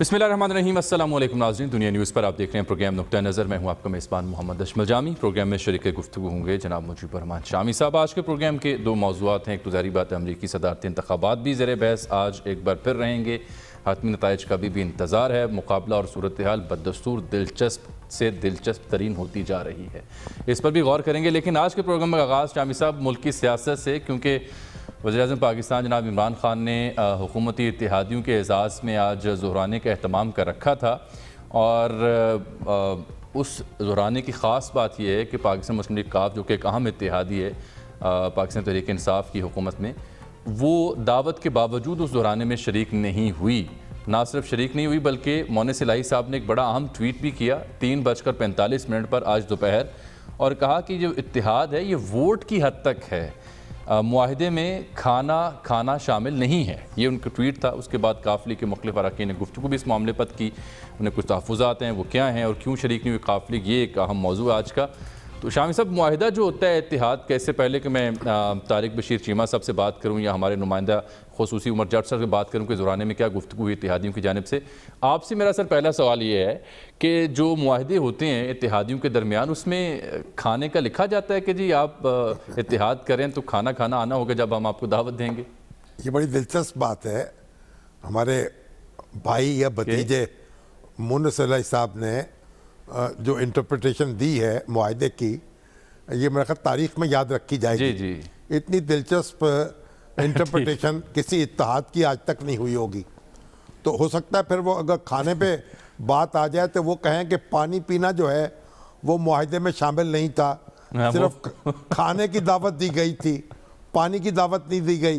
बिस्मिल्लाहिर्रहमानिर्रहीम। अस्सलाम वालेकुम नाज़रीन, दुनिया न्यूज़ पर आप देख रहे हैं प्रोग्राम नुक्ता नज़र। मैं हूं आपका मेज़बान मोहम्मद अशमल जामी। प्रोग्राम में शरीक गुफ्तगू होंगे जनाब मुजीबर रहमान शामी साहब। आज के प्रोग्राम के दो मौज़ूआत हैं। एक तो ज़ाहिर बात है अमरीकी सदारती इंतखाबात भी ज़ेर बहस आज एक बार फिर रहेंगे। हतमी नताइज का भी इंतज़ार है। मुकाबला और सूरत हाल बदस्तूर दिलचस्प से दिलचस्प तरीन होती जा रही है, इस पर भी गौर करेंगे। लेकिन आज के प्रोग्राम का आगाज़ शामी साहब मुल्क की सियासत से, क्योंकि वज़ीर-ए-आज़म पाकिस्तान जनाब इमरान खान ने हुकूमती इत्तेहादियों के एजाज़ में आज ज़ुहराने का अहतमाम कर रखा था। और उस ज़ुहराने की ख़ास बात यह है कि पाकिस्तान मुस्लिम लीग काफ, जो कि एक अहम इत्तेहादी है पाकिस्तान तहरीक इंसाफ की हुकूमत में, वो दावत के बावजूद उस ज़ुहराने में शरीक नहीं हुई। ना सिर्फ शरीक नहीं हुई बल्कि मोनिस इलाही साहब ने एक बड़ा अहम ट्वीट भी किया 3:45 पर आज दोपहर, और कहा कि जो इत्तेहाद है ये वोट की हद तक है, मुआहदे में खाना शामिल नहीं है। ये उनका ट्वीट था। उसके बाद काफिले के मुख्तलिफ अरकान ने गुफ्तगू भी इस मामले पर की। उन्हें कुछ तहफ़्फ़ुज़ात हैं, वो क्या हैं और क्यों शरीक नहीं हुए काफिले, ये एक अहम मौजू है आज का। तो शामी साहब, मुआहिदा जो होता है इत्तेहाद, कैसे पहले कि मैं तारिक बशीर चीमा साहब से बात करूँ या हमारे नुमाइंदा खुसूसी उमर जट साहब से बात करूँ कि ज़ुहराने में क्या गुफ्तगू हुई इत्तेहादियों की जानिब से, आपसे मेरा सर पहला सवाल ये है कि जो मुआहदे होते हैं इत्तेहादियों के दरमियान, उसमें खाने का लिखा जाता है कि जी आप इत्तेहाद करें तो खाना आना होगा जब हम आपको दावत देंगे? ये बड़ी दिलचस्प बात है। हमारे भाई या भतीजे मोनिस इलाही साहब ने जो इंटरप्रिटेशन दी है मुआहदे की, ये मेरे ख्याल तारीख में याद रखी जाएगी। जी। इतनी दिलचस्प इंटरप्रिटेशन किसी इत्तेहाद की आज तक नहीं हुई होगी। तो हो सकता है फिर वो अगर खाने पे बात आ जाए तो वो कहें कि पानी पीना जो है वो मुआहदे में शामिल नहीं था, सिर्फ खाने की दावत दी गई थी, पानी की दावत नहीं दी गई।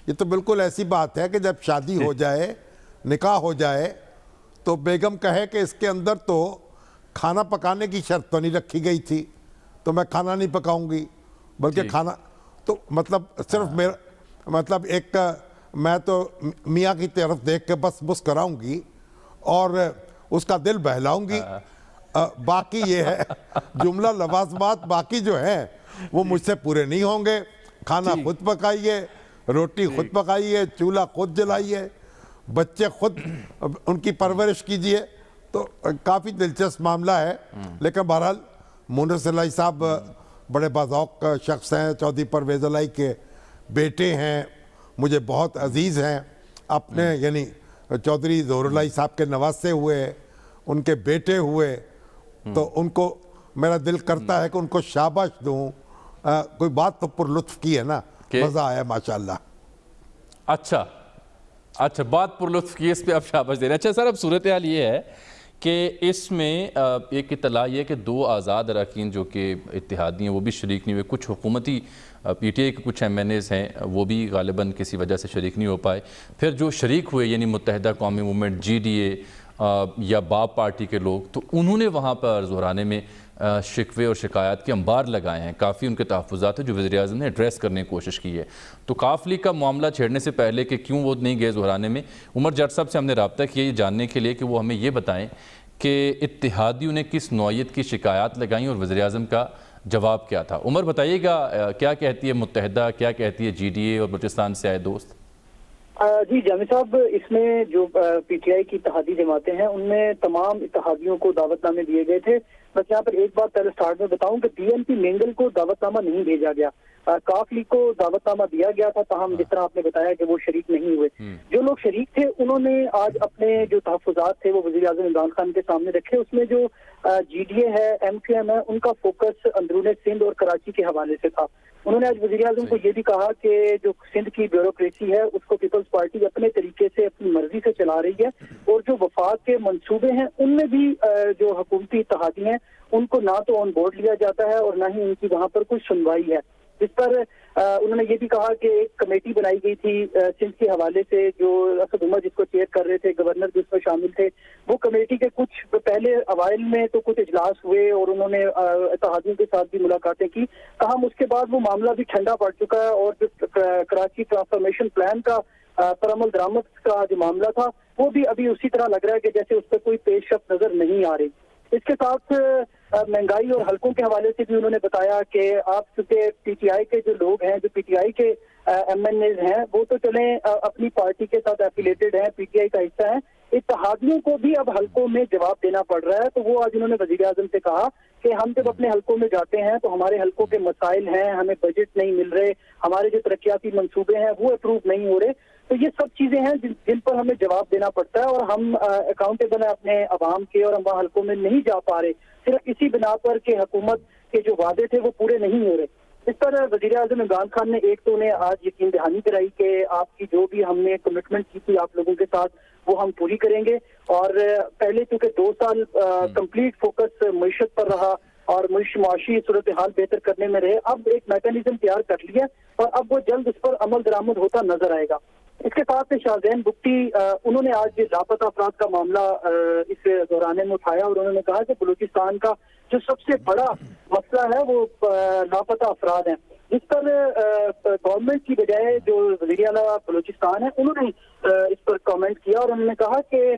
ये तो बिल्कुल ऐसी बात है कि जब शादी हो जाए, निकाह हो जाए, तो बेगम कहे कि इसके अंदर तो खाना पकाने की शर्त तो नहीं रखी गई थी, तो मैं खाना नहीं पकाऊंगी, बल्कि खाना तो मतलब सिर्फ मेरा मतलब एक मैं तो मियाँ की तरफ देख के बस मुस्कराऊंगी और उसका दिल बहलाऊंगी। बाकी ये है जुमला लवाज़मात बाकी जो है वो मुझसे पूरे नहीं होंगे। खाना खुद पकाइए, रोटी खुद पकाइए, चूल्हा खुद जलाइए, बच्चे खुद उनकी परवरिश कीजिए। तो काफ़ी दिलचस्प मामला है। लेकिन बहरहाल मोनिस इलाही साहब बड़े बाज़ौक़ शख्स हैं, चौधरी परवेज़ इलाही के बेटे हैं, मुझे बहुत अजीज़ हैं। अपने यानी चौधरी ज़ोहर इलाही साहब के नवासे हुए, उनके बेटे हुए, तो उनको मेरा दिल करता है कि उनको शाबाश दूँ। कोई बात तो पुरलुत्फ़ की है ना, मज़ा आया माशाअल्लाह। अच्छा, बात पुरलुत्फ़ की, इस पर आप शाबाश दे रहे हैं। अच्छा सर, अब सूरत हाल ये है कि इसमें एक इत्तला ये कि दो आज़ाद अरकान जो कि इत्तेहादी हैं वो भी शरीक नहीं हुए। कुछ हुकूमती PTI के कुछ MNAs हैं वो भी गालिबन किसी वजह से शरीक नहीं हो पाए। फिर जो शरीक हुए यानी मुत्तहिदा कौमी मूवमेंट GDA या बाप पार्टी के लोग, तो उन्होंने वहाँ पर ज़ुहराने में शिकवे और शिकायत के अंबार लगाए हैं। काफ़ी उनके तहफ़्फ़ुज़ात हैं जो वज़ीर-ए-आज़म ने एड्रेस करने की कोशिश की है। तो काफिले का मामला छेड़ने से पहले कि क्यों वो नहीं गए ज़ुहराने में, उमर जट साहब से हमने रब्ता किया ये जानने के लिए कि वो हमें ये बताएं कि इत्तेहादियों ने किस नौइयत की शिकायत लगाई और वज़ीर-ए-आज़म का जवाब क्या था। उमर बताइएगा, क्या कहती है मुत्तहिदा, क्या कहती है GDA और बलूचिस्तान से आए दोस्त? जी जामी साहब, इसमें जो PTI की इत्तेहादी जमातें हैं उनमें तमाम इत्तेहादियों को दावतनामे दिए गए थे। बस यहाँ पर एक बात पहले स्टार्ट में बताऊं कि BNP मेंगल को दावतनामा नहीं भेजा गया, काफिले को दावतनामा दिया गया था। ताहम जिस तरह आपने बताया कि वो शरीक नहीं हुए। जो लोग शरीक थे उन्होंने आज अपने जो तहफ़्फ़ुज़ात थे वो वज़ीर-ए-आज़म इमरान खान के सामने रखे। उसमें जो GDA है, MQM है, उनका फोकस अंदरूनी सिंध और कराची के हवाले से था। उन्होंने आज वज़ीर-ए-आज़म को ये भी कहा कि जो सिंध की ब्यूरोक्रेसी है उसको पीपल्स पार्टी अपने तरीके से अपनी मर्जी से चला रही है, और जो वफाक के मंसूबे हैं उनमें भी जो हुकूमती इत्तेहादी हैं उनको ना तो ऑन बोर्ड लिया जाता है और ना ही उनकी वहाँ पर कुछ सुनवाई है। इस पर उन्होंने ये भी कहा कि एक कमेटी बनाई गई थी सिंध के हवाले से, जो असद उमर जिसको चेयर कर रहे थे, गवर्नर भी उसमें शामिल थे। वो कमेटी के कुछ पहले अवाइल में तो कुछ इजलास हुए और उन्होंने इत्तेहादियों के साथ भी मुलाकातें की। ताहम उसके बाद वो मामला भी ठंडा पड़ चुका है और जो कराची ट्रांसफॉर्मेशन प्लान का पर अमल दरामद का जो मामला था वो भी अभी उसी तरह लग रहा है कि जैसे उस पर कोई पेशरफ्त नजर नहीं आ रही। इसके साथ महंगाई और हलकों के हवाले से भी उन्होंने बताया कि आप चूंकि PTI के जो लोग हैं, जो PTI के MNAs हैं, वो तो चलें अपनी पार्टी के साथ एफिलेटेड हैं, PTI का हिस्सा है, इत्तेहादियों को भी अब हलकों में जवाब देना पड़ रहा है। तो वो आज उन्होंने वजीर आजम से कहा कि हम जब अपने हलकों में जाते हैं तो हमारे हलकों के मसाइल हैं, हमें बजट नहीं मिल रहे, हमारे जो तरक्याती मंसूबे हैं वो अप्रूव नहीं हो रहे। तो ये सब चीजें हैं जिन पर हमें जवाब देना पड़ता है और हम अकाउंटेबल है अपने अवाम के, और हम वहाँ हलकों में नहीं जा पा रहे सिर्फ इसी बिना पर कि हुकूमत के जो वादे थे वो पूरे नहीं हो रहे। इस पर वजीर आजम इमरान खान ने एक तो उन्हें आज यकीन दहानी कराई कि आपकी जो भी हमने कमिटमेंट की थी आप लोगों के साथ वो हम पूरी करेंगे। और पहले चूंकि 2 साल कंप्लीट फोकस मईशत पर रहा और मुआशी सूरत हाल बेहतर करने में रहे, अब एक मैकेनिज्म तैयार कर लिया और अब वो जल्द उस पर अमल दरामद होता नजर आएगा। इसके साथ शाहजैन बुगटी उन्होंने आज लापता अफराद का मामला इस दौरान में उठाया और उन्होंने कहा कि बलूचिस्तान का जो सबसे बड़ा मसला है वो लापता अफराद हैं, जिस पर गवर्नमेंट की बजाय जो वज़ीर आला बलूचिस्तान है उन्होंने इस पर कमेंट किया और उन्होंने कहा कि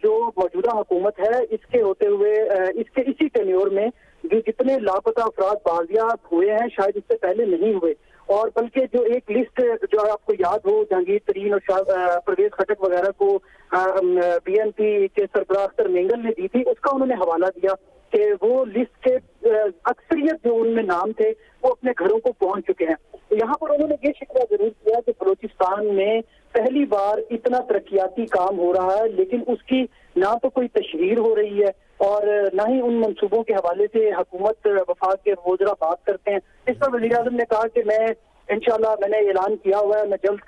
जो मौजूदा हुकूमत है इसके होते हुए इसके इसी टेन्योर में जो जितने लापता अफराद बाजियाब हुए हैं शायद इससे पहले नहीं हुए। और बल्कि जो एक लिस्ट जो आपको याद हो जहांगीर तरीन और परवेज खटक वगैरह को BNP के सरबराह अख्तर मेंगल ने दी थी, उसका उन्होंने हवाला दिया कि वो लिस्ट के अक्सरियत जो उनमें नाम थे वो अपने घरों को पहुंच चुके हैं। तो यहाँ पर उन्होंने ये शिकवा जरूर किया कि बलूचिस्तान में पहली बार इतना तरक्याती काम हो रहा है लेकिन उसकी ना तो कोई तशहीर हो रही है और ना ही उन मंसूबों के हवाले से हुकूमत वफाक के वज़रा बात करते हैं। इस पर वज़ीर आज़म ने कहा कि मैं इंशाल्लाह मैंने ऐलान किया हुआ है, मैं जल्द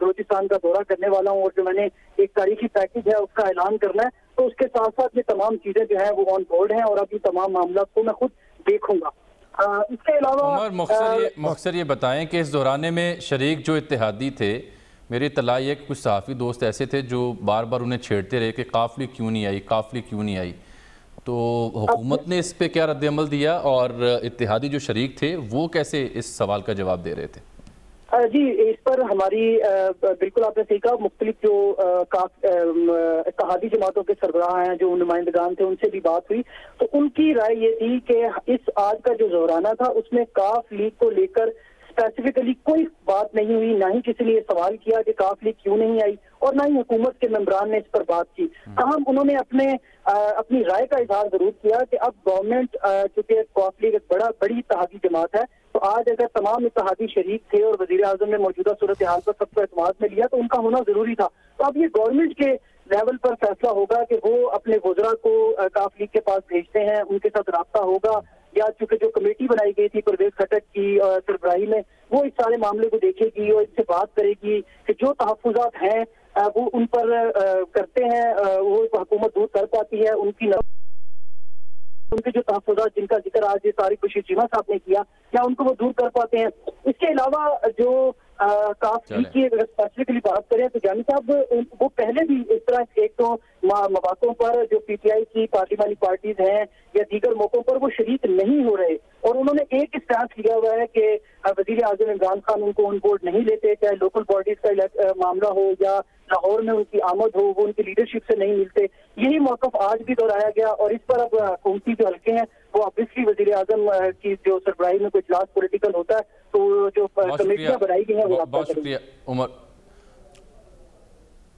बलूचिस्तान का दौरा करने वाला हूँ और जो मैंने एक तारीखी पैकेज है उसका ऐलान करना है। तो उसके साथ साथ ये तमाम चीजें जो है वो ऑन बोर्ड हैं और अभी तमाम मामला को मैं खुद देखूंगा। इसके अलावा मुख्तसर ये बताएं कि इस दौराने में शरीक जो इत्तेहादी थे, मेरी इत्तला ये कि कुछ सहाफ़ी दोस्त ऐसे थे जो बार बार उन्हें छेड़ते रहे कि काफिले क्यों नहीं आई, काफिले क्यों नहीं आई। तो हुकूमत ने इस पे क्या रद्द-ए-अमल दिया और इत्तेहादी जो शरीक थे वो कैसे इस सवाल का जवाब दे रहे थे? जी, इस पर हमारी बिल्कुल आपने सही कहा, मुख्तलिफ जो इत्तेहादी जमातों के सरबराह हैं जो नुमाइंदगान थे उनसे भी बात हुई तो उनकी राय ये थी कि इस आज का जो ज़ोराना था उसमें काफ लीग को लेकर स्पेसिफिकली कोई बात नहीं हुई, ना ही किसी ने ये सवाल किया कि काफ लीग क्यों नहीं आई और ना ही हुकूमत के मेंबरान ने इस पर बात की। तमाम उन्होंने अपनी राय का इजहार जरूर किया कि अब गवर्नमेंट चूंकि काफ लीग एक बड़ी इत्तेहादी जमात है तो आज अगर तमाम इत्तेहादी शरीक थे और वजीर आजम ने मौजूदा सूरत हाल पर सबको एतमाद में लिया तो उनका होना जरूरी था। तो अब ये गवर्नमेंट के लेवल पर फैसला होगा कि वो अपने वज़रा को काफ लीग के पास भेजते हैं, उनके साथ रब्ता होगा या चूंकि जो कमेटी बनाई गई थी परवेज खटक की सरबराही में वो इस सारे मामले को देखेगी और इससे बात करेगी कि जो तहफ़्फ़ुज़ात हैं वो उन पर करते हैं वो हुकूमत दूर कर पाती है, उनके जो तहफ़्फ़ुज़ात जिनका जिक्र आज ये तारिक बशीर चीमा साहब ने किया क्या उनको वो दूर कर पाते हैं। इसके अलावा जो काफ लीग की अगर स्पेसिफिकली बात करें तो जानी साहब वो पहले भी इस तरह एक तो मौक़ों पर जो PTI की पार्लिमानी पार्टीज हैं या दीगर मौक़ों पर वो शरीक नहीं हो रहे और उन्होंने एक स्टैंड लिया हुआ है कि वज़ीर आज़म इमरान खान उनको ऑन बोर्ड नहीं लेते, चाहे लोकल बॉडीज का मामला हो या लाहौर में उनकी आमद हो वो उनकी लीडरशिप से नहीं मिलते। यही मौक़िफ़ आज भी दोहराया गया और इस पर अब हुकूमती जो हल्के हैं वो ऑब्वियसली वज़ीर आज़म की जो सरबराही में कोई इजलास पॉलिटिकल होता है तो जो कमेटियां बनाई गई हैं वो बहुत शुक्रिया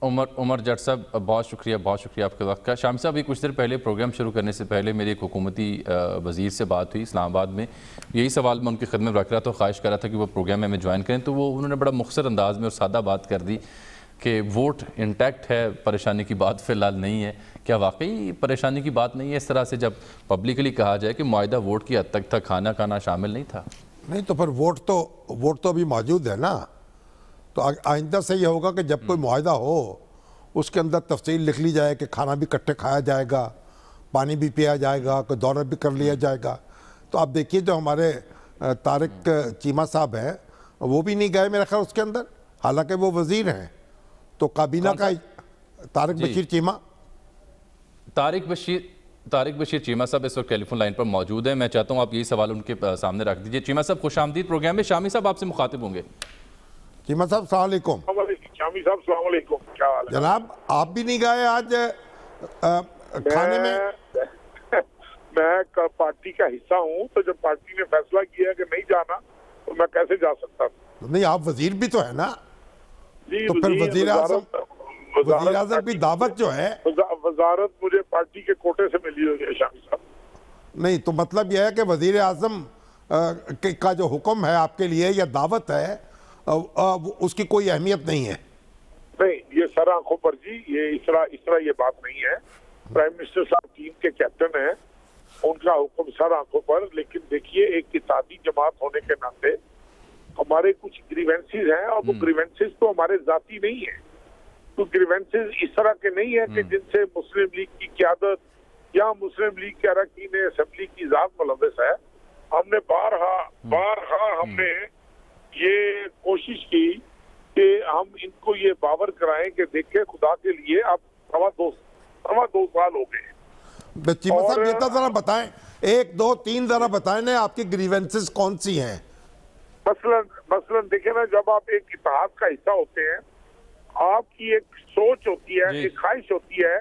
उमर जट साहब, बहुत शुक्रिया आपके वक्त का। शाम साहब, अभी कुछ देर पहले प्रोग्राम शुरू करने से पहले मेरी एक हुकूमती वज़ीर से बात हुई इस्लामाबाद में, यही सवाल मैं उनकी खिदमत रख रहा था, ख्वाहिश कर रहा था कि वो प्रोग्राम में हमें ज्वाइन करें तो वो उन्होंने बड़ा मुख्तसर अंदाज में और सादा बात कर दी कि वोट इंटैक्ट है, परेशानी की बात फ़िलहाल नहीं है। क्या वाकई परेशानी की बात नहीं है इस तरह से जब पब्लिकली कहा जाए कि मुआहिदा वोट की हद तक था, खाना खाना शामिल नहीं था? नहीं तो फिर वोट तो अभी मौजूद है ना, तो आइंदा से यह होगा कि जब कोई मुआहिदा हो उसके अंदर तफसील लिख ली जाए कि खाना भी इकट्ठे खाया जाएगा, पानी भी पिया जाएगा, कोई दौरा भी कर लिया जाएगा। तो आप देखिए जो हमारे तारिक चीमा साहब हैं वो भी नहीं गए मेरा ख्याल उसके अंदर, हालांकि वो वजीर हैं। तो काबीना का तारिक बशीर चीमा साहब इस वक्त टेलीफोन लाइन पर मौजूद है। मैं चाहता हूं आप यही सवाल उनके सामने रख दीजिए। चीमा साहब, खुश आमदीद प्रोग्राम में। शामी साहब आपसे मुखातिब होंगे। चीमा साहब अस्सलाम वालेकुम। शामी साहब अस्सलाम वालेकुम, क्या हाल है जनाब? आप भी नहीं गए आज खाने में? मैं पार्टी का हिस्सा हूं तो जब पार्टी ने फैसला किया कि नहीं जाना तो मैं कैसे जा सकता? नहीं, आप वजीर भी तो है ना, जी, तो फिर वजीर आज़म वज़ीर-ए-आज़म की दावत जो है, वजारत मुझे पार्टी के कोटे से मिली हुई है शामी साहब। नहीं तो मतलब यह है कि वज़ीर-ए-आज़म का जो हुक्म है आपके लिए या दावत है उसकी कोई अहमियत नहीं है। नहीं, ये सर आंखों पर जी, ये इस तरह ये बात नहीं है। प्राइम मिनिस्टर साहब टीम के कैप्टन हैं, उनका हुक्म सर आंखों पर। लेकिन देखिए, एक इत्तेहादी जमात होने के नाते हमारे कुछ ग्रीवेंसेस हैं, और वो ग्रीवेंसेस तो हमारे जाती नहीं है। तो ग्रीवेंसेस इस तरह के नहीं है कि जिनसे मुस्लिम लीग की क़यादत या मुस्लिम लीग के अरकान असेंबली की जात मुलव्वस है। हमने बारहा हमने ये कोशिश की कि हम इनको ये बावर कराएं कि देखिए, खुदा के लिए आप सवा दो साल हो गए। चीमा साहब ये तो जरा बताएं, 1 2 3 जरा बताएं ना, आपकी ग्रीवेंसेस कौन सी हैं? मसलन देखिए ना, जब आप एक इत्तेहाद का हिस्सा होते हैं, आपकी एक सोच होती है, एक ख्वाहिश होती है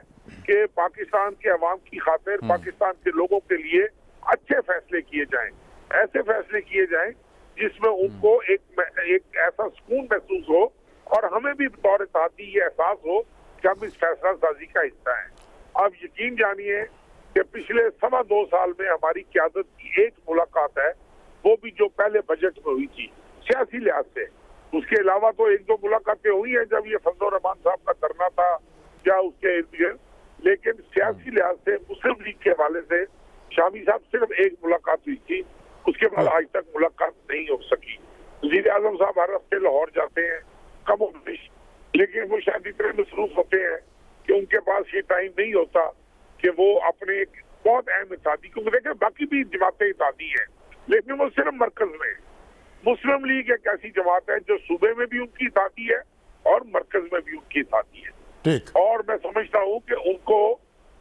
कि पाकिस्तान के अवाम की खातिर, पाकिस्तान के लोगों के लिए अच्छे फैसले किए जाएं, ऐसे फैसले किए जाएं जिसमें उनको एक ऐसा सुकून महसूस हो, और हमें भी बतौर इत्तेहादी ये एहसास हो कि हम इस फैसला साजी का हिस्सा हैं। आप यकीन जानिए कि पिछले 2.25 साल में हमारी क़यादत की एक मुलाकात है, वो भी जो पहले बजट में हुई थी सियासी लिहाज से। उसके अलावा तो 1-2 मुलाकातें हुई हैं जब ये फजल रहमान साहब का धरना था या उसके इर्द गिर्द, लेकिन सियासी लिहाज से मुस्लिम लीग के हवाले से शामी साहब सिर्फ एक मुलाकात हुई थी। उसके बाद आज तक मुलाकात नहीं हो सकी। वज़ीर आज़म साहब हर हफ्ते लाहौर जाते हैं कम उम्मीद, लेकिन वो शायद इतने मसरूफ होते हैं कि उनके पास ये टाइम नहीं होता कि वो अपने एक बहुत अहम इत्तेहादी, क्योंकि देखें बाकी भी जमातें इत्तेहादी हैं, लेकिन वो सिर्फ मरकज में। मुस्लिम लीग एक ऐसी जमात है जो सूबे में भी उनकी इत्तेहादी है और मरकज में भी उनकी इत्तेहादी है। ठीक। और मैं समझता हूँ कि उनको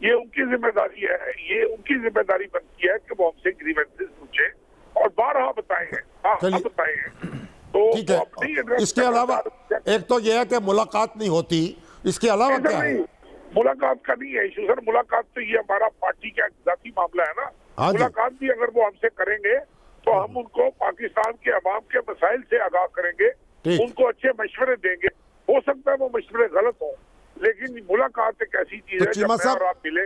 ये उनकी जिम्मेदारी है, ये उनकी जिम्मेदारी बनती है कि वो हमसे ग्रीवेंसेस पूछे और बारहा बताए हैं। बताए हैं तो ठीक है। इसके अलावा एक तो यह है कि मुलाकात नहीं होती, इसके अलावा क्या है? मुलाकात का नहीं है इशू सर, मुलाकात तो ये हमारा पार्टी का जाती मामला है ना। मुलाकात भी अगर वो हमसे करेंगे तो हम उनको पाकिस्तान के अवाम के मसाइल से आगाह करेंगे, उनको अच्छे मशवरे देंगे। हो सकता है वो मशवरे गलत हो, लेकिन मुलाकात एक ऐसी चीज है जब मैं और आप मिलें।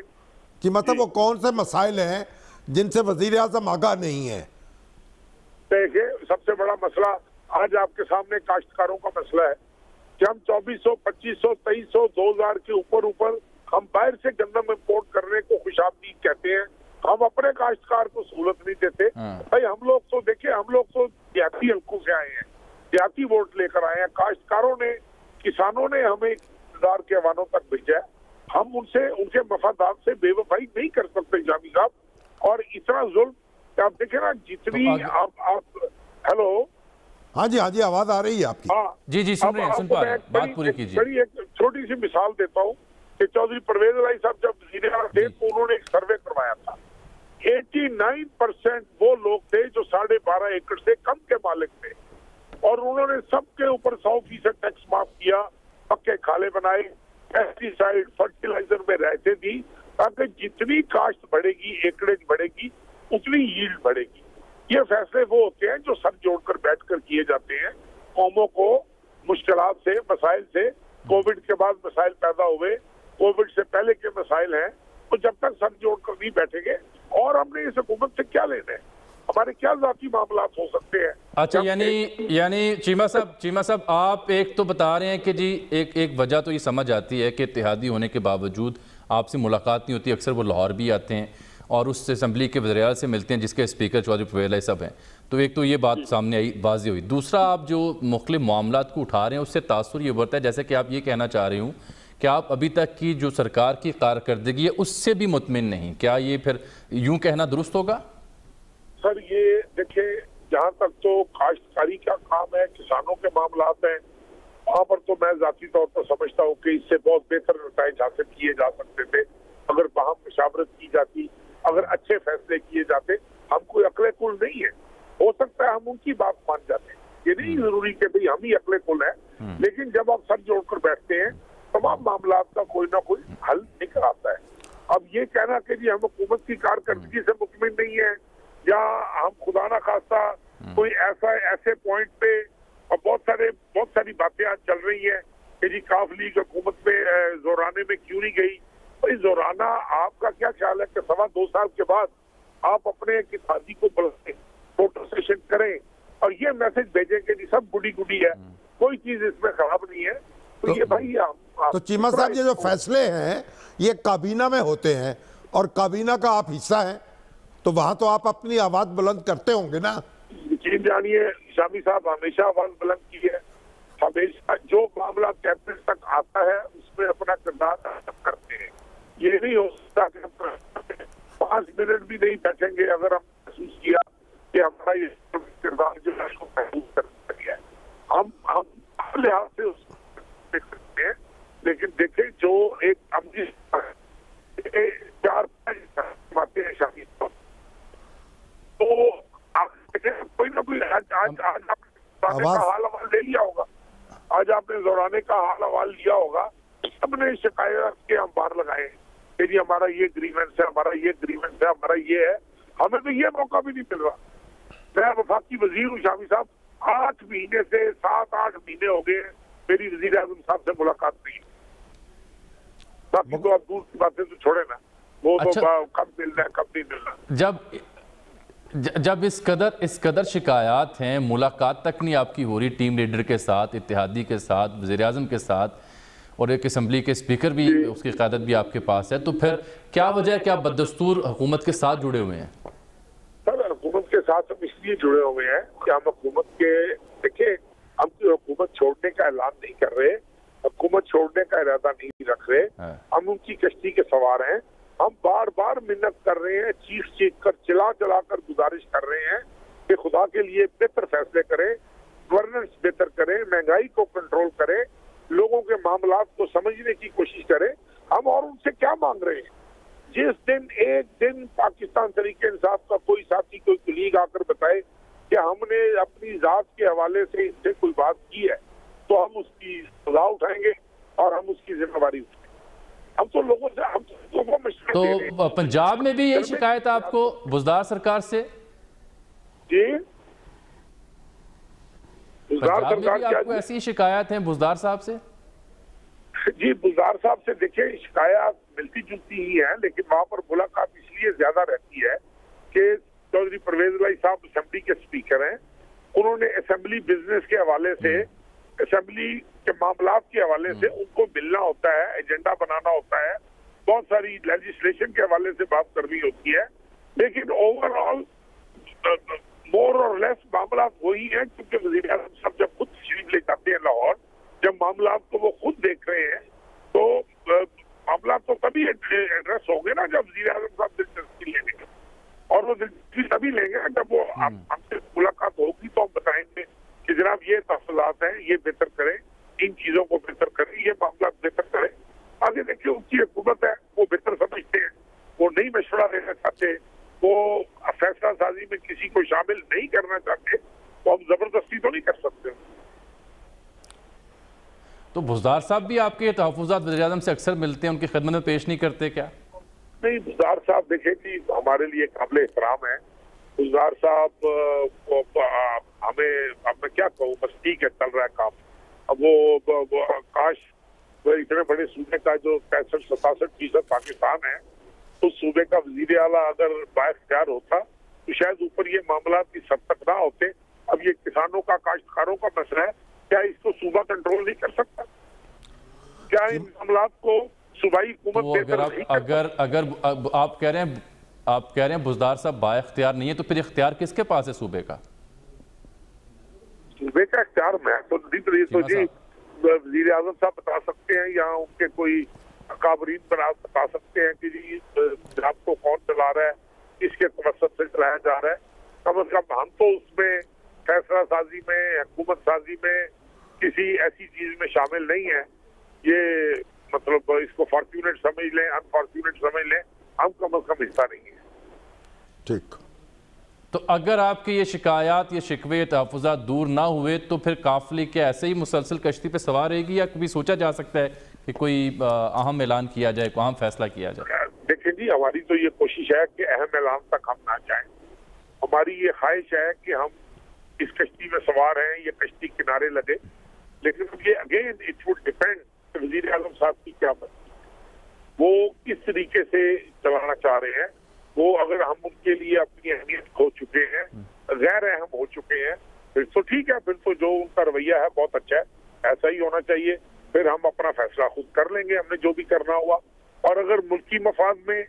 कि मतलब वो कौन से मसाइल हैं जिनसे वजीर आज़म आगाह नहीं है? देखिए, सबसे बड़ा मसला आज आपके सामने काश्तकारों का मसला है कि हम 2400, 2500, 2300, 2000 के ऊपर हम बाहर से गंदम इम्पोर्ट करने को खुशामदीद कहते हैं। हम अपने काश्तकार को सहूलत नहीं देते। भाई हम लोग तो देखिए, हम लोग तो देहाती हल्कों से आए हैं, देहाती वोट लेकर आए हैं। काश्तकारों ने, किसानों ने हमें इक़्तिदार के ऐवानों तक भेजा है। हम उनसे, उनके मफादात से बेवफाई नहीं कर सकते जामी साहब। और इतना जुल्म आप देखें ना, जितनी आप हेलो, हाँ जी आवाज आ रही है आपकी। हाँ जी सुन रहे हैं, सुन पा रहे हैं, बात पूरी कीजिए। बड़ी एक छोटी सी मिसाल देता हूँ कि चौधरी परवेज इलाही साहब जब वज़ीर आला थे तो उन्होंने एक सर्वे करवाया था। 89% वो लोग थे जो 12.5 एकड़ से कम के मालिक थे, और उन्होंने सबके ऊपर 100% टैक्स माफ किया, पक्के खाले बनाए, पेस्टिसाइड फर्टिलाइजर में रहते दी, ताकि जितनी काश्त बढ़ेगी, एकड़ेज बढ़ेगी, उतनी यील्ड बढ़ेगी। ये फैसले वो होते हैं जो सर जोड़कर बैठकर किए जाते हैं। कौमों को मुश्किलात से, मसाइल से, कोविड के बाद मसाइल पैदा हुए, कोविड से पहले के मसाइल हैं, तो जब तक सर जोड़कर नहीं बैठेंगे, और हमने इस हुकूमत से क्या लेना है, हमारे क्या जाती मामलात हो सकते हैं। अच्छा, यानी चीमा साहब आप एक तो बता रहे हैं कि जी एक वजह तो ये समझ आती है कि इत्तेहादी होने के बावजूद आपसे मुलाकात नहीं होती। अक्सर वो लाहौर भी आते हैं और उस असम्बली के वज़ीर से मिलते हैं जिसके स्पीकर चौधरी परवेज़ इलाही साहब हैं। तो एक तो ये बात सामने आई, वाज़ेह हुई। दूसरा, आप जो मुख्तलिफ मामलात को उठा रहे हैं उससे तासुर ये बढ़ता है, जैसे कि आप ये कहना चाह रही हूँ कि आप अभी तक की जो सरकार की कारकर्दगी है उससे भी मुतमिन नहीं। क्या ये फिर यूँ कहना दुरुस्त होगा? सर ये देखिए, जहाँ तक तो काश्तकारी का काम है, किसानों के मामलात हैं, वहाँ पर तो मैं जाती तौर पर समझता हूँ कि इससे बहुत बेहतर नतीजे हासिल किए जा सकते थे अगर बाहम मुशावरत की जाती, अगर अच्छे फैसले किए जाते। हम कोई अकले कुल नहीं है, हो सकता है हम उनकी बात मान जाते हैं, ये नहीं जरूरी कि भाई हम ही अकले कुल है, लेकिन जब आप सर जोड़कर बैठते हैं तमाम मामलात का कोई ना कोई हल निकल आता है। अब ये कहना कि जी हम हुकूमत की कारकर्दगी से मुतमिन नहीं है, या हम खुदा ना खास्ता कोई ऐसे पॉइंट पे, और बहुत सारी बातें आज चल रही हैं कि जी काफ लीग हुकूमत में जोराने में क्यों नहीं गई। भाई जोराना आपका क्या ख्याल है कि 2.25 साल के बाद आप अपने एक इत्तेहादी को बुलाएं, फोटो सेशन करें और ये मैसेज भेजें कि जी सब गुडी गुडी है, कोई चीज इसमें खराब नहीं है। तो ये भाई तो चीमा साहब ये जो फैसले हैं ये काबीना में होते हैं और काबीना का आप हिस्सा हैं, तो वहां तो आप अपनी आवाज बुलंद करते होंगे ना। यकीन जानिए शामी साहब हमेशा आवाज बुलंद की है, हमेशा जो मामला कैबिनेट तक आता है उसमें अपना किरदार अदा करते हैं। ये नहीं हो सकता कि हम 5 मिनट भी नहीं बैठेंगे अगर हम महसूस किया कि हमारा ये किरदार जो है उसको महसूस कर दिया है। हम हर लिहाज से उसको करते हैं, लेकिन देखें जो एक अमली 4-5 बातें हैं शामिल, तो आप देखें कोई ना कोई आज आपने का हाल हवाल ले लिया होगा, आज आपने जोराने का हाल हवाल लिया होगा, सबने शिकायत के अंबार लगाए कि जी हमारा ये ग्रीवेंस है, हमारा ये ग्रीवेंस है, हमारा ये है। हमें तो ये मौका भी नहीं मिल रहा। मैं वफाकी वजीर हूँ शामी साहब, 8 महीने से 7-8 महीने हो गए मेरी वजीर आजम साहब से मुलाकात नहीं। बाकी तो आप दूर की बातें तो छोड़े ना, वो अच्छा, तो कब मिलना है कब नहीं मिलना। जब इस कदर शिकायत हैं, मुलाकात तक नहीं आपकी हो रही टीम लीडर के साथ, इत्तेहादी के साथ, वज़ीर आज़म के साथ, और एक असम्बली के स्पीकर भी, उसकी क़यादत भी आपके पास है, तो फिर क्या वजह है कि आप बददस्तूर हुकूमत के साथ जुड़े हुए हैं? सर हुकूमत के साथ हम इसलिए जुड़े हुए हैं कि हम हुकूमत के, देखिए हम हुकूमत छोड़ने का ऐलान नहीं कर रहे, हुकूमत छोड़ने का इरादा नहीं रख रहे, हम उनकी कश्ती के सवार हैं। हम बार बार मिन्नत कर रहे हैं, चीख कर चिल्ला कर गुजारिश कर रहे हैं कि खुदा के लिए बेहतर फैसले करें, गवर्नेंस बेहतर करें, महंगाई को कंट्रोल करें, लोगों के मामलात को समझने की कोशिश करें। हम और उनसे क्या मांग रहे हैं? जिस दिन एक दिन पाकिस्तान तरीके इंसाफ का कोई साथी, कोई कुलीग आकर बताए कि हमने अपनी जात के हवाले से इनसे कोई बात की है, तो हम उसकी सजा उठाएंगे और हम उसकी जिम्मेवारी उठाएंगे। हम तो लोगों से तो पंजाब में भी यही शिकायत आपको बुज़दार सरकार से? जी पंजाब में भी आपको ऐसी शिकायत है बुज़दार साहब से? जी बुज़दार साहब से देखिए शिकायत मिलती जुलती ही है, लेकिन वहाँ पर मुलाकात इसलिए ज्यादा रहती है कि चौधरी परवेज लाई साहब असेंबली के स्पीकर हैं, उन्होंने असेंबली बिजनेस के हवाले से, असेंबली के मामलात के हवाले से उनको मिलना होता है, एजेंडा बनाना होता है, बहुत सारी लेजिस्लेशन के हवाले से बात करनी होती है। लेकिन ओवरऑल मोर और लेस मामला वही है, क्योंकि वज़ीर आज़म साहब जब खुद तशरीफ ले जाते हैं लाहौर, जब मामला को वो खुद देख रहे हैं, तो मामला तो तभी एड्रेस होंगे ना जब वज़ीर आज़म साहब दिलचस्पी लेंगे, और वो दिलचस्पी तभी लेंगे जब वो हमसे मुलाकात होगी तो हम बताएंगे कि जनाब ये तफसीलात हैं, ये बेहतर करें, इन चीजों को बेहतर करें, ये मामला बेहतर करें। आगे देखिए उनकी हुकूमत है, वो बेहतर समझते हैं, वो नहीं मशवरा देना चाहते, वो फैसला साजी में किसी को शामिल नहीं करना चाहते, तो हम जबरदस्ती तो नहीं कर सकते। तो बुज़दार साहब भी आपके तहफ़्फ़ुज़ात वज़ीर आज़म से अक्सर मिलते हैं, उनकी खिदमत में पेश नहीं करते क्या? नहीं, बुज़दार साहब देखें जी हमारे लिए काबिल एहतराम है। बुज़दार साहब हमें, अब मैं क्या कहूँ, बस ठीक है चल रहा है काम। अब वो काश इतने बड़े सूबे का जो 65-67% पाकिस्तान है, उस सूबे का वजीर आला अगर बाइख्तियार होता तो शायद ऊपर ये मामला इस हद तक ना होते। अब ये किसानों का, काश्तकारों का मसला है, क्या इसको सूबा कंट्रोल नहीं कर सकता? क्या इन मामला को सूबाई हुकूमत अगर आप कह रहे हैं बुज़दार साहब बाइख्तियार नहीं है, तो फिर इख्तियार किसके पास है सूबे का? सूबे का इख्तियार मैं तो नहीं, तो जी वज़ीर आज़म साहब बता सकते हैं या उनके कोई काबरीन बता सकते हैं कि जी जनाब को कौन चला रहा है, किसके तवस्सुत से चलाया जा रहा है। कम से कम हम तो उसमें फैसला साजी में, हुकूमत साजी में किसी ऐसी चीज में शामिल नहीं है। ये मतलब इसको फॉर्च्यूनेट समझ लें, अनफॉर्च्यूनेट समझ लें, हम कम से कम हिस्सा नहीं है। ठीक। तो अगर आपकी ये शिकायत, ये शिकवे, तहफ़्फ़ुज़ात दूर ना हुए तो फिर काफिले क्या ऐसे ही मुसलसल कश्ती पे सवार रहेगी, या कभी सोचा जा सकता है कि कोई अहम ऐलान किया जाए, कोई अहम फैसला किया जाए? देखिए जी हमारी तो ये कोशिश है कि अहम ऐलान तक हम ना जाएं। हमारी ये ख्वाहिश है कि हम इस कश्ती में सवार हैं, ये कश्ती किनारे लगे लेकिन ये अगेन इट वुड डिपेंड वजीर आजम साहब की क्या मर्जी, वो किस तरीके से चलाना चाह रहे हैं। वो अगर हम उनके लिए अपनी अहमियत खो चुके हैं, गैर अहम हो चुके हैं, फिर तो ठीक है, फिर तो जो उनका रवैया है बहुत अच्छा है, ऐसा ही होना चाहिए। फिर हम अपना फैसला खुद कर लेंगे, हमने जो भी करना हुआ। और अगर मुल्की मफाद में,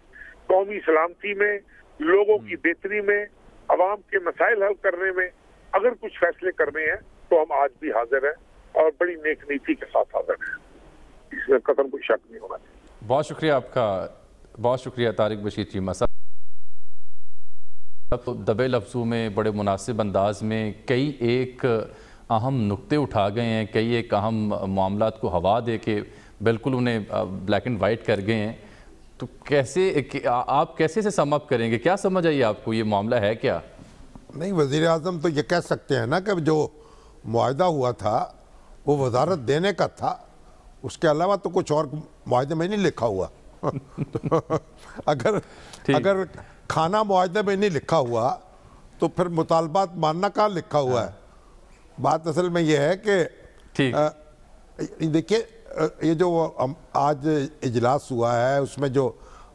कौमी सलामती में, लोगों की बेहतरी में, अवाम के मसाइल हल करने में अगर कुछ फैसले करने हैं तो हम आज भी हाजिर हैं और बड़ी नेक नीति के साथ हाजिर हैं, इसमें कतई कोई शक नहीं होना चाहिए। बहुत शुक्रिया आपका, बहुत शुक्रिया तारिक बशीर चीमा साहब। तो दबे लफ्ज़ों में बड़े मुनासिब अंदाज में कई एक अहम नुक्ते उठा गए हैं, कई एक अहम मामलात को हवा दे के बिल्कुल उन्हें ब्लैक एंड वाइट कर गए हैं। तो कैसे आप कैसे से सम अप करेंगे, क्या समझ आई आपको, ये मामला है क्या? नहीं, वज़ीर आज़म तो ये कह सकते हैं ना कि जो मुआहदा हुआ था वो वजारत देने का था, उसके अलावा तो कुछ और मुआहदे में नहीं लिखा हुआ। तो अगर खाना मुआहदे में नहीं लिखा हुआ तो फिर मुतालबात मानना कहाँ लिखा हुआ है। बात असल में यह है कि देखिए, ये जो आज इजलास हुआ है उसमें जो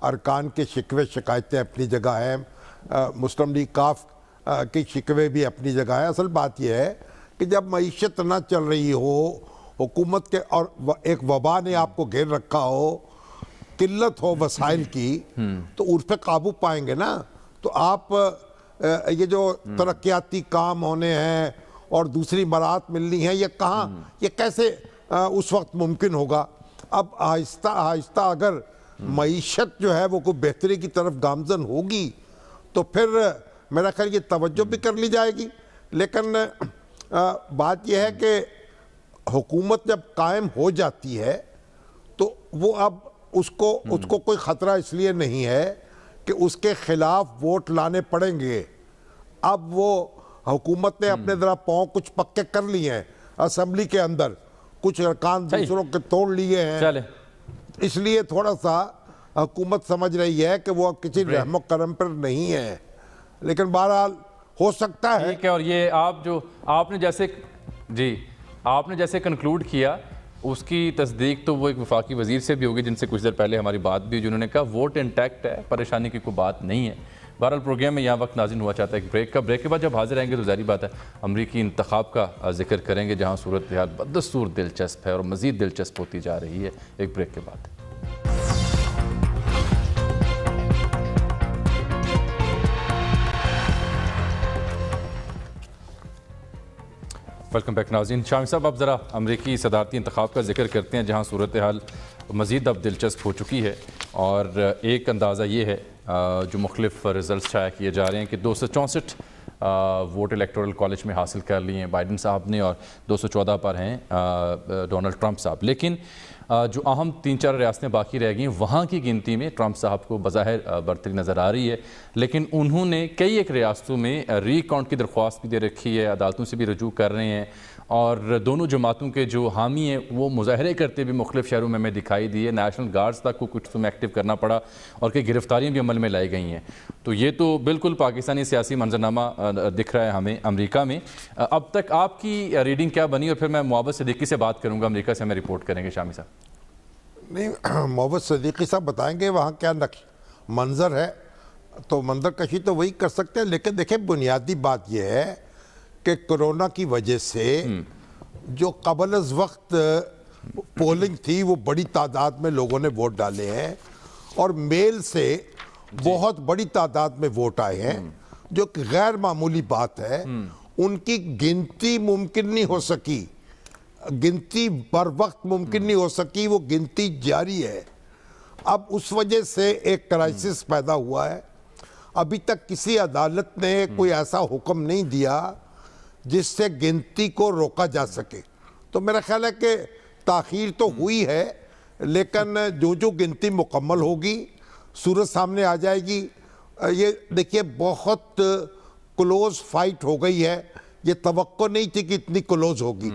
अरकान के शिकवे शिकायतें अपनी जगह हैं, मुस्लिम लीग काफ की शिकवे भी अपनी जगह है। असल बात यह है कि जब मईशत ना चल रही हो, हुकूमत के और एक वबा ने आपको घेर रखा हो, किल्लत हो वसाइल की, तो उस पर काबू पाएंगे ना। तो आप ये जो तरक्याती काम होने हैं और दूसरी मराहत मिलनी है, ये कहाँ, ये कैसे उस वक्त मुमकिन होगा। अब आहिस्ता आहिस्ता अगर मईशत जो है वो कोई बेहतरी की तरफ गामजन होगी तो फिर मेरा ख्याल ये तवज्जो भी कर ली जाएगी। लेकिन बात यह है कि हुकूमत जब कायम हो जाती है तो वो अब उसको कोई ख़तरा इसलिए नहीं है कि उसके खिलाफ वोट लाने पड़ेंगे। अब वो हुकूमत ने अपने ज़रा पाँव कुछ पक्के कर लिए हैं असम्बली के अंदर, कुछ अरकान दूसरों के तोड़ लिए हैं, इसलिए थोड़ा सा हुकूमत समझ रही है कि वो अब किसी रहमो करम पर नहीं है। लेकिन बहरहाल हो सकता है। ठीक है, और ये आपने जैसे कंक्लूड किया उसकी तस्दीक तो वो एक वफाकी वजीर से भी होगी जिनसे कुछ देर पहले हमारी बात भी, जिन्होंने कहा वोट इंटैक्ट है, परेशानी की कोई बात नहीं है। बहरहाल प्रोग्राम में यहाँ वक्त नाज़िन हुआ चाहता है एक ब्रेक का। ब्रेक के बाद जब हाजिर आएंगे तो ज़ाहिर बात है अमरीकी इंतखाब का जिक्र करेंगे, जहाँ सूरत हाल बदस्तूर दिलचस्प है और मज़ीद दिलचस्प होती जा रही है। एक ब्रेक के बाद वेलकम बैक नाज़रीन। शामी साहब, अब ज़रा अमरीकी सदारती इंतखाब का जिक्र करते हैं, जहाँ सूरत हाल मज़ीद अब दिलचस्प हो चुकी है। और एक अंदाज़ा ये है जो मुख्तलिफ रिज़ल्ट शाया किए जा रहे हैं कि 264 वोट इलेक्टोरल कॉलेज में हासिल कर लिए हैं बाइडन साहब ने, और 214 पर हैं डोनाल्ड ट्रंप साहब। लेकिन जो अहम 3-4 रियासतें बाकी रह गई वहाँ की गिनती में ट्रंप साहब को बज़ाहिर बढ़ती नज़र आ रही है। लेकिन उन्होंने कई एक रियासतों में रीकाउंट की दरख्वास्त भी दे रखी है, अदालतों से भी रजू कर रहे हैं, और दोनों जमातों के जो हामी हैं वो मुजाहरे करते भी मुख्तलिफ शहरों में हमें दिखाई दिए। नेशनल गार्ड्स तक को कुछ तुम्हें एक्टिव करना पड़ा और कई गिरफ्तारियाँ भी अमल में लाई गई हैं। तो ये तो बिल्कुल पाकिस्तानी सियासी मंजरनामा दिख रहा है हमें अमरीका में। अब तक आपकी रीडिंग क्या बनी, और फिर मैं मोहब्बत सिद्दीकी से बात करूँगा, अमरीका से हमें रिपोर्ट करेंगे शामी साहब। नहीं, मोहब्बत सिद्दीकी साहब बताएंगे वहाँ क्या मंजर है, तो मंजर कशी तो वही कर सकते हैं। लेकिन देखिए, बुनियादी बात यह है कि कोरोना की वजह से जो कबल अज़ वक्त पोलिंग थी वो बड़ी तादाद में लोगों ने वोट डाले हैं, और मेल से बहुत बड़ी तादाद में वोट आए हैं, जो कि गैर मामूली बात है। उनकी गिनती मुमकिन नहीं हो सकी, गिनती बर वक्त मुमकिन नहीं हो सकी, वो गिनती जारी है। अब उस वजह से एक क्राइसिस पैदा हुआ है। अभी तक किसी अदालत ने कोई ऐसा हुक्म नहीं दिया जिससे गिनती को रोका जा सके। तो मेरा ख्याल है कि ताख़ीर तो हुई है, लेकिन जो गिनती मुकम्मल होगी सूरत सामने आ जाएगी। ये देखिए, बहुत क्लोज फाइट हो गई है, ये तवक्को नहीं थी कि इतनी क्लोज होगी।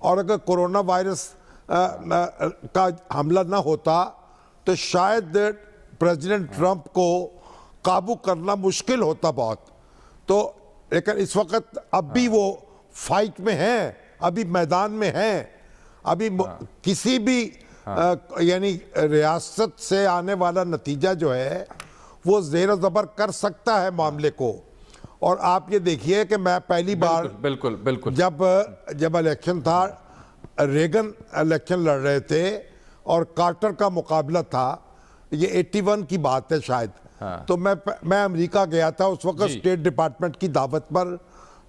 और अगर कोरोना वायरस का हमला ना होता तो शायद प्रेसिडेंट ट्रंप को काबू करना मुश्किल होता बहुत। तो लेकिन इस वक्त अब भी वो फाइट में हैं, अभी मैदान में हैं, अभी किसी भी यानी रियासत से आने वाला नतीजा जो है वो ज़ेर ज़बर कर सकता है मामले को। और आप ये देखिए कि मैं पहली बार बिल्कुल बिल्कुल जब इलेक्शन था, रेगन इलेक्शन लड़ रहे थे और कार्टर का मुकाबला था, ये 81 की बात है शायद। तो मैं अमेरिका गया था उस वक्त स्टेट डिपार्टमेंट की दावत पर,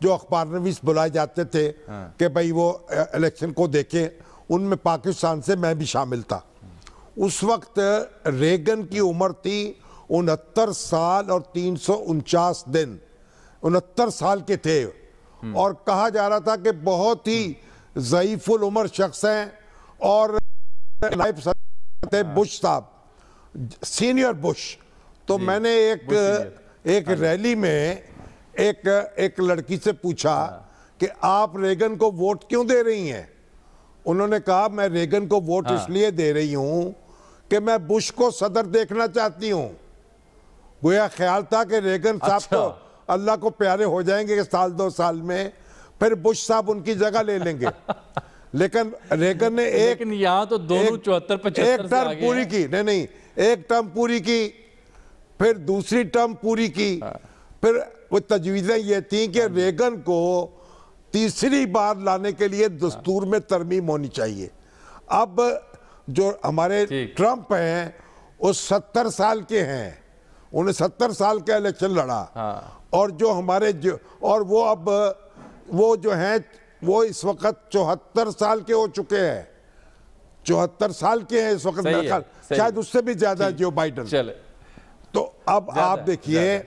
जो अखबारनवीस बुलाए जाते थे कि भाई वो इलेक्शन को देखें, उनमें पाकिस्तान से मैं भी शामिल था। उस वक्त रेगन की उम्र थी 69 साल और 349 दिन, 69 साल के थे। और कहा जा रहा था कि बहुत ही ज़ईफुल उम्र शख्स हैं। और नायब सदर थे बुश साहब, सीनियर बुश। तो मैंने एक रैली में एक लड़की से पूछा कि आप रेगन को वोट क्यों दे रही हैं? उन्होंने कहा मैं रेगन को वोट इसलिए दे रही हूं कि मैं बुश को सदर देखना चाहती हूं। गोया ख्याल था कि रेगन साहब तो अल्लाह को प्यारे हो जाएंगे साल 2 साल में, फिर बुश साहब उनकी जगह ले लेंगे। लेकिन रेगन ने लेकिन यहाँ तो दोनों 74-75 एक टर्म पूरी की, नहीं एक टर्म पूरी की, फिर दूसरी टर्म पूरी की। फिर वो तजवीज़ें ये थी कि रेगन को तीसरी बार लाने के लिए दस्तूर में तरमीम होनी चाहिए। अब जो हमारे ट्रंप हैं वो 70 साल के हैं, उन्हें 70 साल का इलेक्शन लड़ा। और जो हमारे और वो अब वो जो हैं वो इस वक्त 74 साल के हो चुके हैं, 74 साल के हैं इस वक्त मेरे ख्याल, शायद उससे भी ज्यादा जो बाइडन। चले तो अब आप देखिए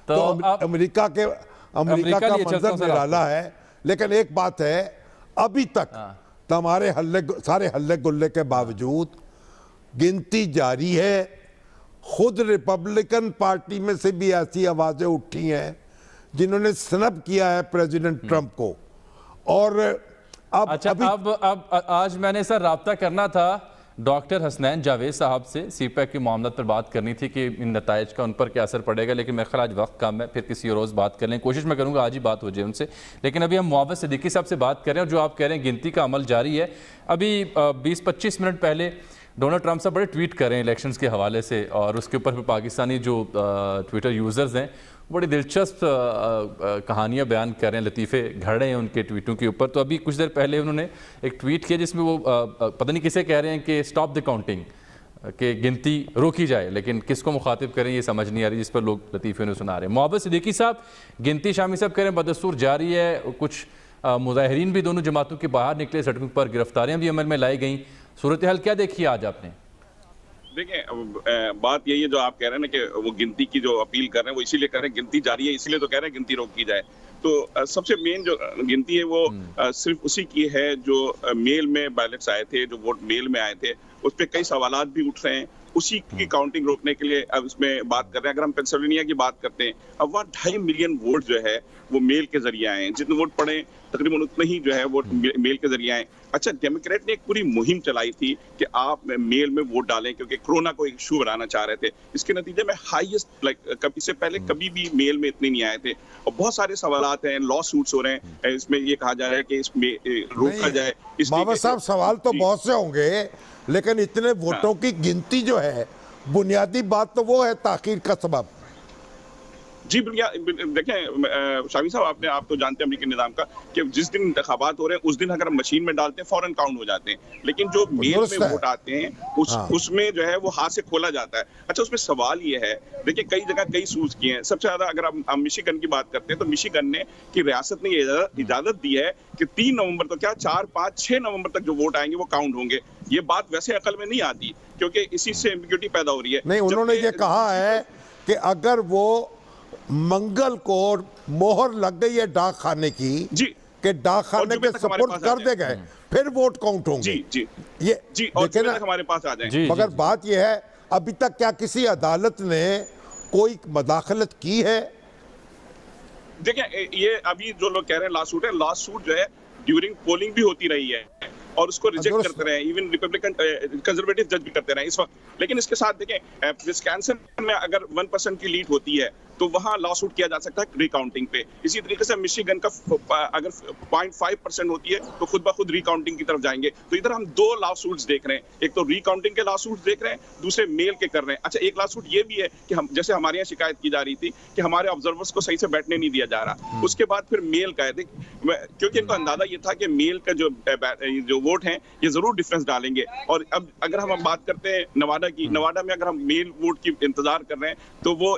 तो अमेरिका का मंजर निराला है। लेकिन एक बात है, अभी तक हमारे सारे हल्ले गुल्ले के बावजूद गिनती जारी है। खुद रिपब्लिकन पार्टी में से भी ऐसी आवाजें उठी हैं जिन्होंने स्नब किया है प्रेसिडेंट ट्रंप को। और अब आज मैंने सर राब्ता करना था डॉक्टर हसनैन जावेद साहब से, सीपैक की मामला पर बात करनी थी कि इन नताइज का उन पर क्या असर पड़ेगा, लेकिन मेरे ख्याल आज वक्त कम है, फिर किसी रोज़ बात कर लें। कोशिश मैं करूंगा आज ही बात हो जाए उनसे। लेकिन अभी हम मुआविज सिद्दीकी साहब से बात कर रहे हैं, और जो आप कह रहे हैं गिनती का अमल जारी है। अभी 20-25 मिनट पहले डोनाल्ड ट्रंप साहब बड़े ट्वीट कर रहे हैं इलेक्शंस के हवाले से, और उसके ऊपर फिर पाकिस्तानी जो ट्विटर यूज़र्स हैं बड़ी दिलचस्प कहानियां बयान कर रहे हैं, लतीफ़े घड़ रहे हैं उनके ट्वीटों के ऊपर। तो अभी कुछ देर पहले उन्होंने एक ट्वीट किया जिसमें वो पता नहीं किसे कह रहे हैं कि स्टॉप द काउंटिंग, कि गिनती रोकी जाए, लेकिन किसको मुखातिब करें ये समझ नहीं आ रही, जिस पर लोग लतीफ़े उन्हें सुना रहे हैं। मुआविज सिद्दीकी साहब, गिनती शामी साहब कह रहे हैं बदस्तूर जारी है, कुछ मुजाहिरीन भी दोनों जमातों के बाहर निकले, सड़कों पर गिरफ्तारियाँ भी अमल में लाई गई। सूरत हाल क्या देखी आज आपने? देखिए, बात यही है जो आप कह रहे हैं ना कि वो गिनती की जो अपील कर रहे हैं वो इसीलिए कर रहे हैं, गिनती जारी है इसीलिए तो कह रहे हैं गिनती रोक की जाए। तो सबसे मेन जो गिनती है वो सिर्फ उसी की है जो मेल में बैलेट्स आए थे, जो वोट मेल में आए थे, उस पर कई सवालात भी उठ रहे हैं। उसी की काउंटिंग रोकने के लिए अब इसमें बात कर रहे हैं। अगर हम पेंसिल्वेनिया की बात करते हैं, अब वहाँ 2.5 मिलियन वोट जो है वो मेल के जरिए आए हैं। जितने वोट पड़े तकरीबन उतने ही जो है वोट मेल के जरिए आए। अच्छा, डेमोक्रेट ने एक पूरी मुहिम चलाई थी कि आप मेल में वोट डालें, क्योंकि कोरोना को एक इशू बनाना चाह रहे थे। इसके नतीजे में हाईएस्ट कभी से पहले कभी भी मेल में इतने नहीं आए थे। और बहुत सारे सवालात हैं, लॉ सूट्स हो रहे हैं, इसमें ये कहा जा रहा है कि इसमें रोका जाए। बाबा साहब, सवाल तो बहुत से होंगे, लेकिन इतने वोटों की गिनती जो है, बुनियादी बात तो वो है ताखीर का सबब। जी देखें शामी साहब, आप तो जानते हैं अमेरिकी निज़ाम का कि जिस दिन इंतखाबात हो रहे हैं उस दिन अगर हम मशीन में डालते हैं फौरन काउंट हो जाते हैं, लेकिन जो मेल में वोट आते हैं उसमें जो है वो हाथ से खोला जाता है। अच्छा, उसमें सवाल ये है, देखिए कई जगह कई सूज किए हैं। सबसे ज्यादा अगर हम मिशिगन की बात करते हैं तो मिशिगन ने की रियासत ने इजाजत दी है कि 3 नवंबर तक, क्या 4, 5, 6 नवंबर तक जो वोट आएंगे वो काउंट होंगे। ये बात वैसे अकल में नहीं आती क्योंकि इसी से एम्बिग्यूटी पैदा हो रही है। नहीं, उन्होंने ये कहा है कि अगर वो मंगल को मोहर लग गई है डाक खाने की, जी, कि डाक खाने के सपोर्ट कर दे गए, फिर वोट काउंट होंगे। जी जी ये जी, और देखे ना हमारे पास आ जाए। मगर बात यह है, अभी तक क्या किसी अदालत ने कोई मदाखलत की है? देखिए, ये अभी जो लोग कह रहे हैं लॉसूट है, लॉसूट जो है ड्यूरिंग पोलिंग भी होती रही है और उसको रिजेक्ट करते रहे, इवन रिपब्लिकन कंजर्वेटिव जज भी करते रहे इस वक्त। लेकिन इसके साथ देखें, विस्कॉन्सिन में अगर 1% की लीड होती है तो वहां लॉ सूट किया जा सकता है रिकाउंटिंग पे। इसी तरीके से मिशिगन का अगर 0.5% होती है तो खुद ब खुद रिकाउंटिंग की तरफ जाएंगे। तो इधर हम दो लॉ सूट्स देख रहे हैं, एक तो रिकाउंटिंग के लॉ सूट्स देख रहे हैं, दूसरे मेल के कर रहे हैं। अच्छा, एक लॉ सूट ये भी है कि हम, जैसे हमारे यहाँ शिकायत की जा रही थी कि हमारे ऑब्जर्वर्स को सही से बैठने नहीं दिया जा रहा, उसके बाद फिर मेल का है, क्योंकि इनको अंदाजा ये था कि मेल का जो वोट है ये जरूर डिफरेंस डालेंगे। और अब अगर हम बात करते हैं नवाडा की, नवाडा में अगर हम मेल वोट की इंतजार कर रहे हैं तो वो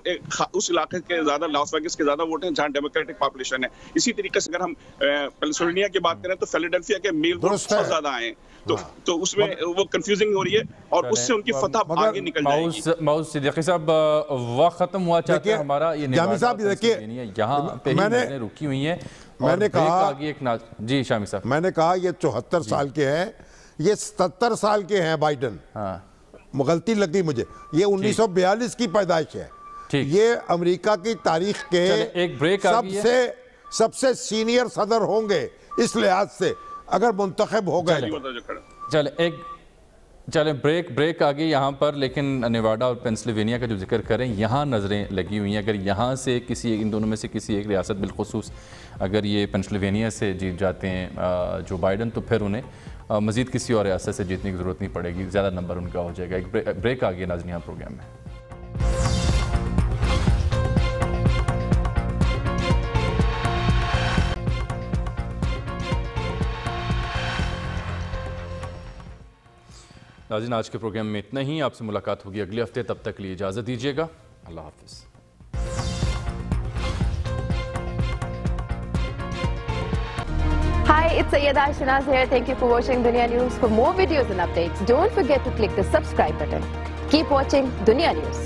उस इलाके के ज्यादा, लॉस वेगस के ज्यादा वोट हैं जहां डेमोक्रेटिक पॉपुलेशन है। इसी तरीके से अगर हम पेंसिल्वेनिया की बात करें तो फिलाडेल्फिया के मेल वोट बहुत ज्यादा आए, तो उसमें वो कंफ्यूजिंग हो रही है और उससे उनकी फतह आगे निकल जाएगी। माउस सिद्दीकी साहब, वक्त खत्म हुआ चाहते हैं हमारा, ये जामी साहब देखिए, यहाँ पे मैंने रुकी हुई है। मैंने कहा जी शामी साहब, मैंने कहा ये 74 साल के हैं, ये 77 साल के हैं बाइडन। गलती लगी मुझे, ये 1942 की पैदाइश है। ये अमेरिका की तारीख के एक ब्रेक सबसे सीनियर सदर होंगे इस लिहाज से अगर मुंतखब हो गए। चले ब्रेक आ गई यहाँ पर, लेकिन नेवाडा और पेंसिल्वेनिया का जो जिक्र करें, यहाँ नज़रें लगी हुई हैं। अगर यहाँ से इन दोनों में से किसी एक रियासत बिलखुसूस अगर ये पेंसिल्वेनिया से जीत जाते हैं जो बाइडन, तो फिर उन्हें मज़ीद किसी और रियासत से जीतने की ज़रूरत नहीं पड़ेगी, ज़्यादा नंबर उनका हो जाएगा। एक ब्रेक आ गई नाज़रीन यहाँ प्रोग्राम में। नाज़रीन, आज के प्रोग्राम में इतना ही। आपसे मुलाकात होगी अगले हफ्ते, तब तक के लिए इजाज़त दीजिएगा। अल्लाह हाफ़िज़। Hi, it's Sayyeda Shanaz here. Thank you for watching Dunya News. For more videos and updates, don't forget to click the subscribe button. Keep watching Dunya News.